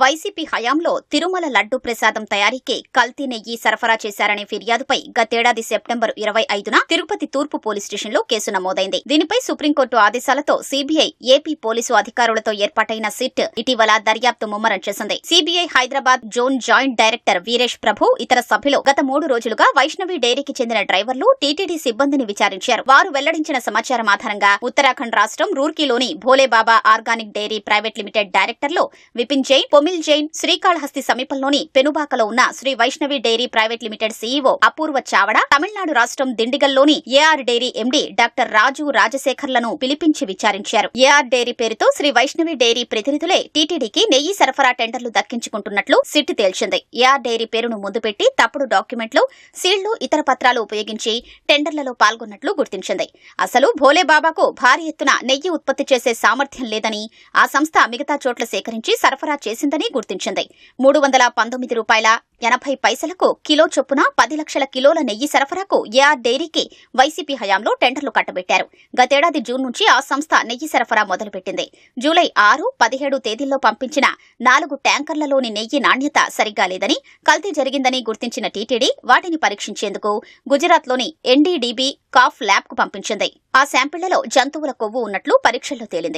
YCP హయాంలో తిరుమల లడ్డు ప్రసాదం తయారీకి కల్తీ నెయ్యి సరఫరా చేశారనే ఫిర్యాదుపై గతేడాది సెప్టెంబర్ 25న తిరుపతి తూర్పు పోలీస్ స్టేషన్లో కేసు నమోదైంది. దీనిపై సుప్రీంకోర్టు ఆదేశాలతో సీబీఐ, ఏపీ పోలీసు అధికారులతో ఏర్పాటైన సిట్ ఇటీవల దర్యాప్తు ముమ్మరం చేసింది. CBI Hyderabad zone joint director Viresh Prabhu, ఇతర సభ్యులు గత 3 రోజులుగా వైష్ణవి డైరీకి చెందిన డ్రైవర్లు, టీటీడీ సిబ్బందిని విచారించారు. వారు వెల్లడించిన సమాచారం ఆధారంగా ఉత్తరాఖండ్ రాష్ట్రం రూర్కీలోని Bhole Baba organic dairy private limited డైరెక్టర్లు విపిన్ జైన్, పొమిల్ జైన్, శ్రీకాళహస్తి సమీపంలోని పెనుబాకలో ఉన్న Sri Vaishnavi dairy private limited CEO Apoorva Chavada, Tamil Nadu రాష్ట్రం దిండిగల్లోని AR dairy MD doctor Raju రాజశేఖర్లను పిలిపించి విచారించారు. ఏఆర్ డైరీ పేరుతో శ్రీ వైష్ణవి డైరీ ప్రతినిధులే టీటీడీకి నెయ్యి సరఫరా టెండర్లు దక్కించుకుంటున్నట్లు సిట్ తేల్చింది. ఏఆర్ డైరీ పేరును ముందు పెట్టి తప్పుడు డాక్యుమెంట్లు, సీళ్లు, ఇతర పత్రాలు ఉపయోగించి టెండర్లలో పాల్గొన్నట్లు గుర్తించింది. అసలు భోలేబాబాకు భారీ ఎత్తున నెయ్యి ఉత్పత్తి చేసే సామర్థ్యం లేదని, ఆ సంస్థ మిగతా చోట్ల సేకరించి సరఫరా చేసిందని గుర్తించింది. ₹380.80 కిలో చొప్పున 10 లక్షల కిలోల నెయ్యి సరఫరాకు ఏఆర్ డైరీకి వైసీపీ హయాంలో టెండర్లు కట్టబెట్టారు. గతేడాది జూన్ నుంచి ఆ సంస్థ నెయ్యి సరఫరా మొదలుపెట్టింది. జూలై 6, 17 తేదీల్లో పంపించిన 4 ట్యాంకర్లలోని నెయ్యి నాణ్యత సరిగ్గా లేదని, కల్తీ జరిగిందని గుర్తించిన టీటీడీ వాటిని పరీక్షించేందుకు గుజరాత్లోని ఎన్డీడీబీ కాఫ్ ల్యాబ్కు పంపించింది. ఆ శాంపిళ్లలో జంతువుల కొవ్వు ఉన్నట్లు పరీక్షల్లో తేలింది.